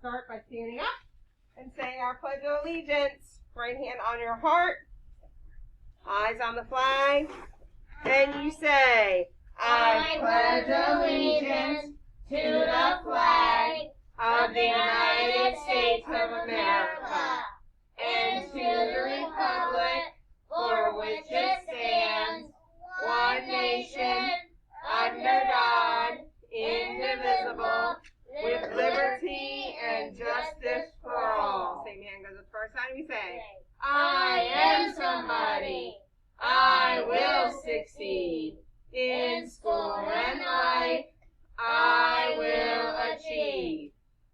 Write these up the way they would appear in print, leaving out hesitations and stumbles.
start by standing up and saying our Pledge of Allegiance. Right hand on your heart, eyes on the flag, and you say, I pledge allegiance to the flag of the United States of America and to the republic for which it stands, one nation, under God, indivisible, with liberty and justice for all. Same hand goes up first time. We say, I am somebody. I will succeed. In school and life, I will achieve.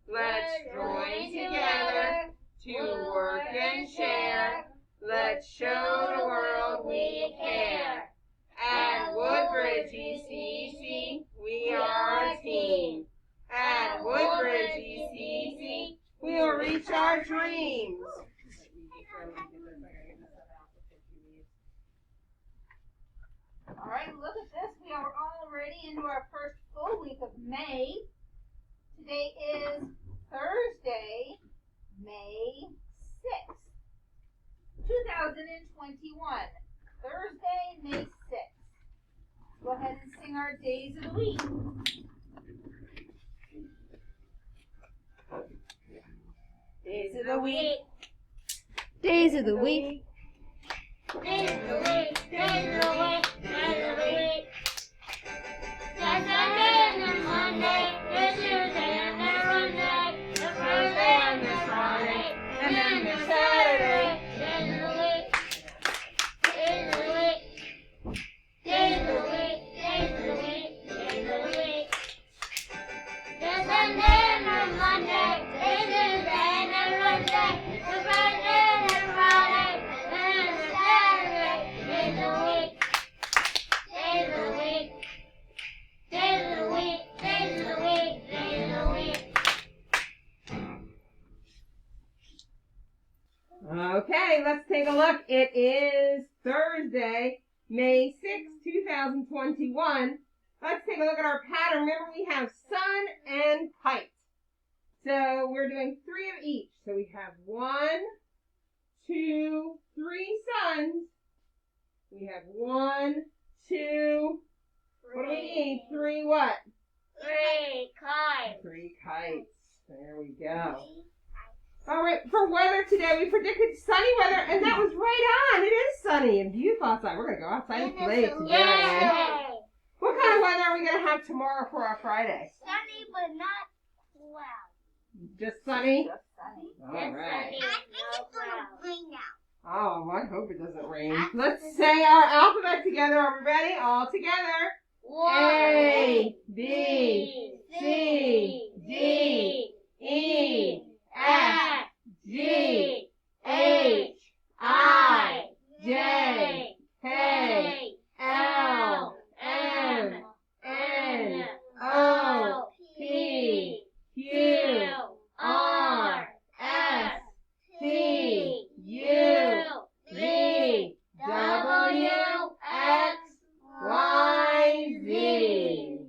Let's join together to work and share. Let's show the world we care. At Woodbridge ECEC, we are a team. At Woodbridge ECEC, we will reach our dreams. All right, look at this. We are already into our first full week of May. Today is Thursday, May 6th, 2021. Thursday, May 6th. Go ahead and sing our days of the week. Days of the week. Days of the week. Days of the week, days of the week, days of the week. There's Sunday and there's Monday, there's Tuesday and there's Wednesday, there's Thursday and there's Friday, and then there's Saturday. Days of the week, days of the week, days of the week, days of the week, days of the week. There's Sunday and there's Monday, there's Tuesday and there's Wednesday, there's Thursday and there's Friday, and then there's Saturday. Days of the week, days of the week, days of the week, days of the week, days of the week. Okay, let's take a look. It is Thursday, May 6th, 2021. Let's take a look at our pattern. Remember, we have sun and kite. So we're doing 3 of each. So we have 1, 2, 3 suns. We have 1, 2, what do we need? 3 what? 3 kites. 3 kites. There we go. All right, for weather today, we predicted sunny weather, and that was right on. It is sunny and beautiful outside. We're going to go outside and play today. Yay! What kind of weather are we going to have tomorrow for our Friday? Sunny but not cloudy. Just sunny? Just sunny. All right. It's gonna rain now. Oh, I hope it doesn't rain. Let's say our alphabet together. Are we ready? All together. A, B, C, D, E, F, G, H, I, J, K, L, M, N, O, P, Q, R, S, T, U, V, W, X, Y, Z.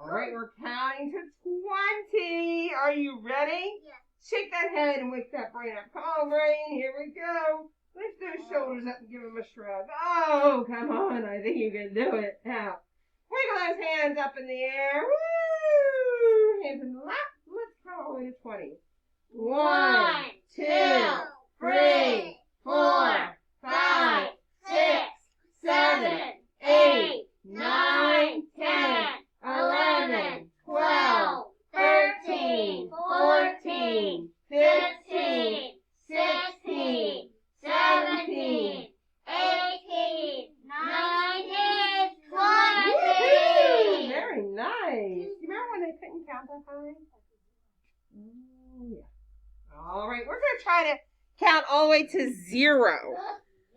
All right, we're counting to 20. Are you ready? Yes. Shake that head and wake that brain up. Come on, brain. Here we go. Lift those shoulders up and give them a shrug. Oh, come on. I think you can do it. Now, wiggle those hands up in the air. Woo! Hands in the lap. Let's count all the way to 20. 1, 2, 3, 4, 5, 6, 7, 8, 9, 10, 11, 12, 13, 14, 15, 16, 17, 18, 19, 20. Very nice. You remember when they couldn't count that high? Oh, yeah. All right, we're going to try to count all the way to 0.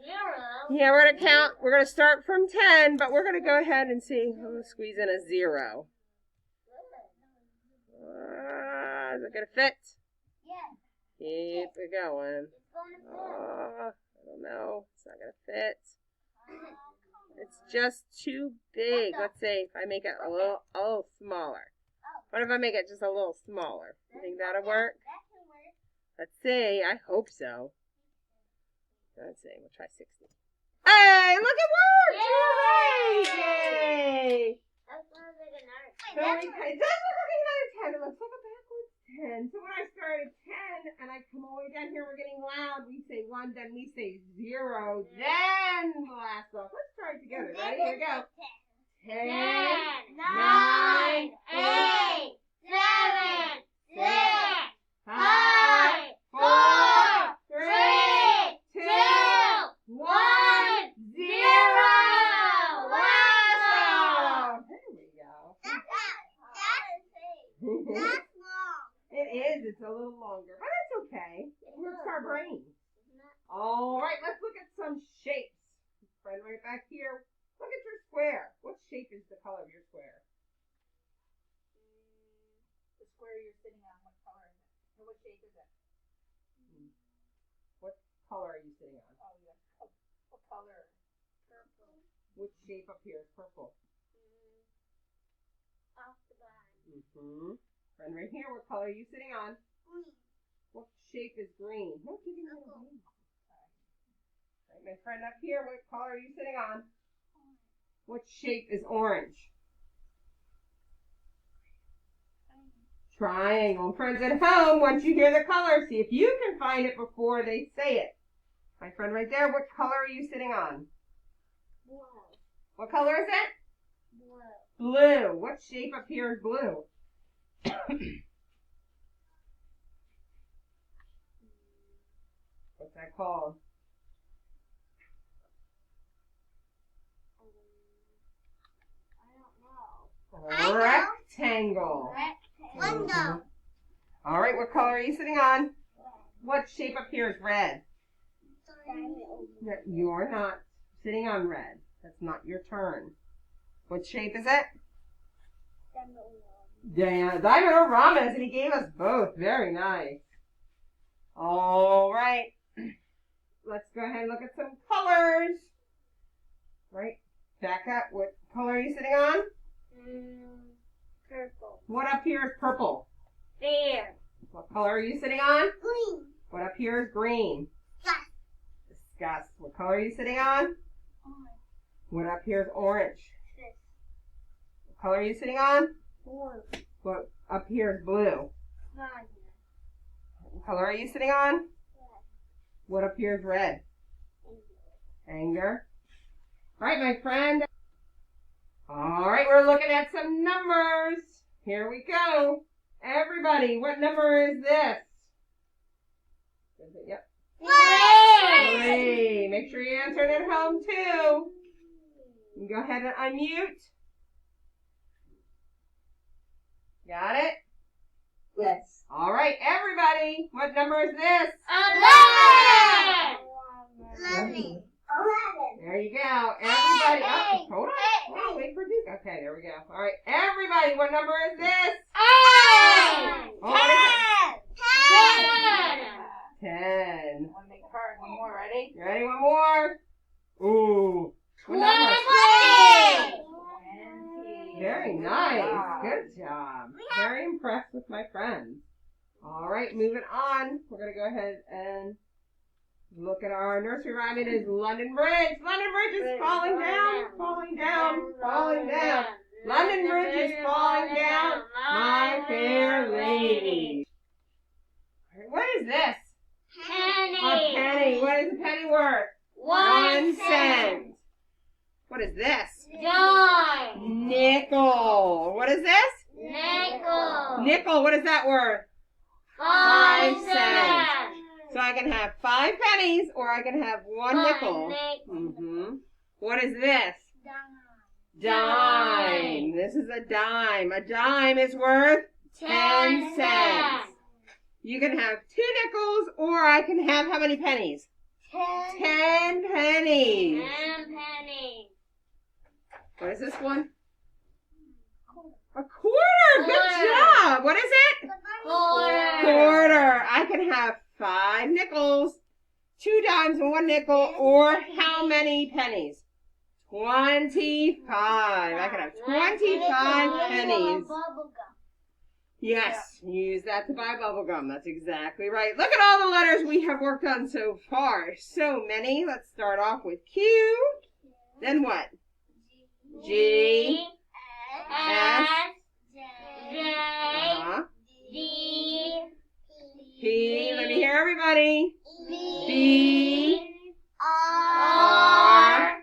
0. Yeah, we're going to count. We're going to start from 10, but we're going to go ahead and see. I'm going to squeeze in a 0. Is it going to fit? Yes. Keep it going. It's going to fit. I don't know. It's not going to fit. It's just too big. Let's see if I make it a little smaller. What if I make it just a little smaller? This think that'll work? Let's see. I hope so. Let's see. We'll try 60. Hey, look, it worked! Yay! That sounds like another. It does look like another 10. It looks like a backwards 10. So when I start at 10 and I come all the way down here, we're getting loud. We say 1, then we say 0, then blast off. Let's try it together. Ready? Here we go. 10, 9, 9, 8, 7, 6, 5, 4, 3, 2, 1, 0. Blast off. There we go. It is. It's a little longer, but it's okay. It works our brain. All right, let's look at some shapes. Friend right back here. Look at your square. What shape is the color of your square? The square you're sitting on, what color is it? Or what shape is it? What color are you sitting on? Oh, yeah. What color? Purple. Which shape up here is purple? Off the bottom. Mm-hmm. Friend right here, what color are you sitting on? Green. What shape is green? No, give me another green. Right, my friend up here, what color are you sitting on? What shape is orange? Triangle. Friends at home, once you hear the color, see if you can find it before they say it. My friend right there, what color are you sitting on? Blue. What color is it? Blue. Blue. What shape up here is blue? What's that called? I don't know. Rectangle. Window. All right, what color are you sitting on? What shape up here is red? No, you're not sitting on red. That's not your turn. What shape is it? Diamond-O-Ramas, and he gave us both. Very nice. All right. Let's go ahead and look at some colors. Right. Back up. What color are you sitting on? Purple. What up here is purple? Fair. What color are you sitting on? Green. What up here is green? Discuss. What color are you sitting on? What up here is orange? What color are you sitting on? What up here is blue? What color are you sitting on? What up here is red? Anger. All right, my friend. All right, we're looking at some numbers. Here we go. Everybody, what number is this? Is it? Yep. 3. Make sure you answer it at home, too. You can go ahead and unmute. Got it? Yes. All right, everybody, what number is this? 11. There you go. Everybody. Oh, hold on. Oh, wait for Duke. Okay, there we go. All right, everybody, what number is this? Oh, what is it? 10. Want to make a card? One more, ready? You ready? One more. Ooh. What number? 20. Very nice. Good job. Very impressed with my friends. All right, moving on. We're going to go ahead and look at our nursery rhyme. It is London Bridge. London Bridge is falling down, falling down, falling down. London Bridge is falling down, my fair lady. All right, what is this? A penny. What is a penny worth? 1 cent. What is this? Dime. Nickel. What is this? Nickel. Nickel. What is that worth? 5 cents. cents. So I can have 5 pennies or I can have 1 nickel. Nickel. Mm-hmm. What is this? Dime. Dime. This is a dime. A dime is worth 10 cents. You can have 2 nickels or I can have how many pennies? 10 pennies. 10 pennies. What is this one? A quarter. Good job. What is it? Quarter. I can have 5 nickels, 2 dimes, and 1 nickel, or how many pennies? 25. I can have 25 pennies. Yes, use that to buy bubble gum. That's exactly right. Look at all the letters we have worked on so far. So many. Let's start off with Q. Then what? G. S. J. Uh-huh. D. P. Let me hear everybody. B. R.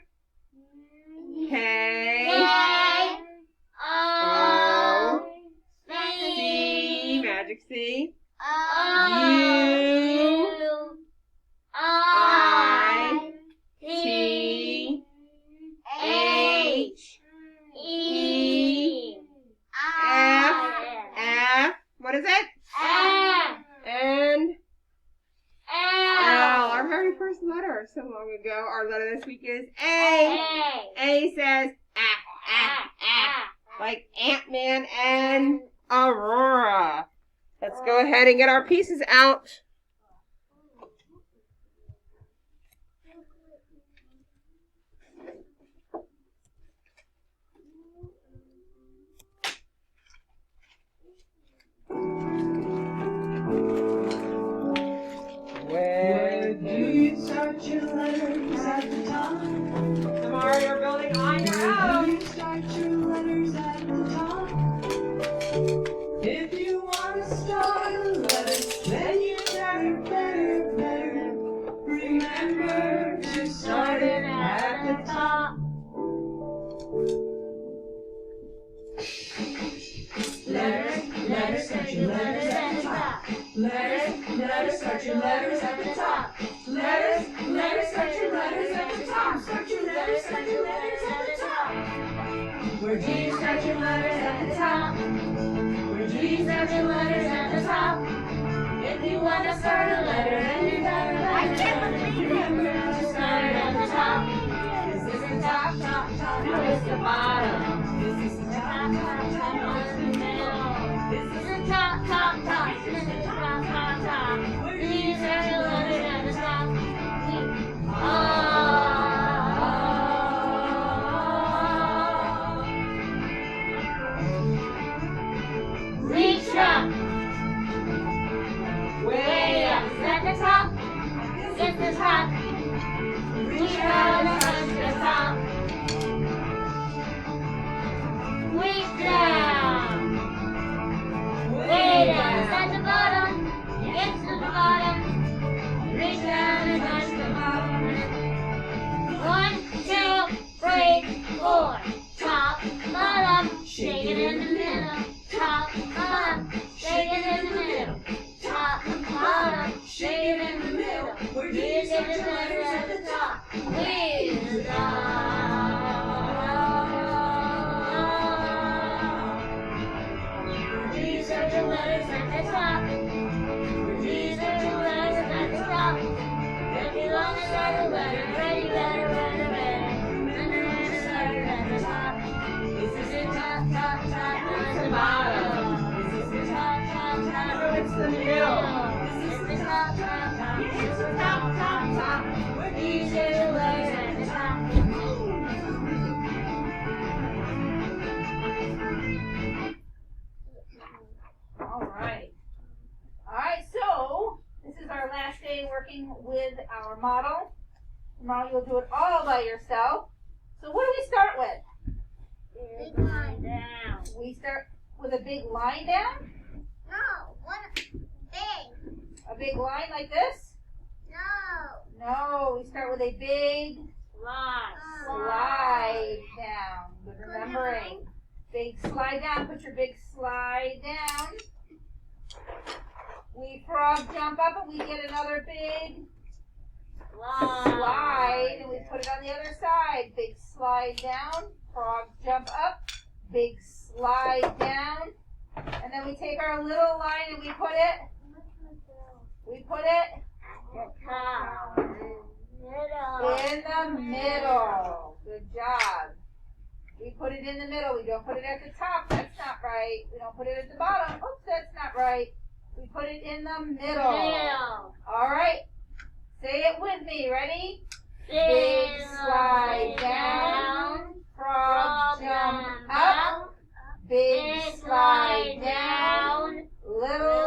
K. K. O. C. Magic C. U. I. T. H. E. F. F. What is it? F. And L. Our L. very first letter so long ago. Our letter this week is A. A says like Ant-Man and Aurora. Let's go ahead and get our pieces out. Where do you start your letters at the top? tomorrow you're building on your Where do own? you start your letters at the top? If you want to start a letter, then you better remember to start it at the top. Letters, start your letters at the top. Letters, start your letters at the top. Letters, start your letters at the top. Start your letters at the top. Where do you start your letters at the top? Where do you start your letters at the top? If you want to start a letter, then you gotta remember to start it at the top. This is the top, now it's the bottom. This is the top, now it's the middle. This is the top, this is the top. Where do you start your letters at the top? Reach up. Way up. Is that the top? It's the top. Reach out and touch the top. Reach down. Way down. Is that the bottom? Get to the bottom. Reach down and touch the bottom. 1, 2, 3, 4. Top, bottom, shake it in the middle. Top, bottom, shake it in the middle. Top, bottom, shake it in the middle. Where do you start your letters at the top? Please, These are the letters at the top. These are the letters at the top. If you want to start a letter, ready, letter, remember to start it at the top. This is the top, now it's the bottom. This is the top, now it's the middle. This is the top, it's the top. These are the letters at the top. Alright, so this is our last day working with our model. Tomorrow you'll do it all by yourself. So what do we start with? Big line down. We start with a big line down? No, one big. A big line like this? No. No, we start with a big Slide. slide down. Good remembering. Big slide down. Put your big slide down. We frog jump up and we get another big slide. And we put it on the other side. Big slide down. Frog jump up. Big slide down. And then we take our little line and we put it Top. in the middle. Good job. We put it in the middle. We don't put it at the top. That's not right. We don't put it at the bottom. Oops, that's not right. We put it in the middle. All right. Say it with me. Ready? Big slide down. Frog jump up. big Big slide slide down. little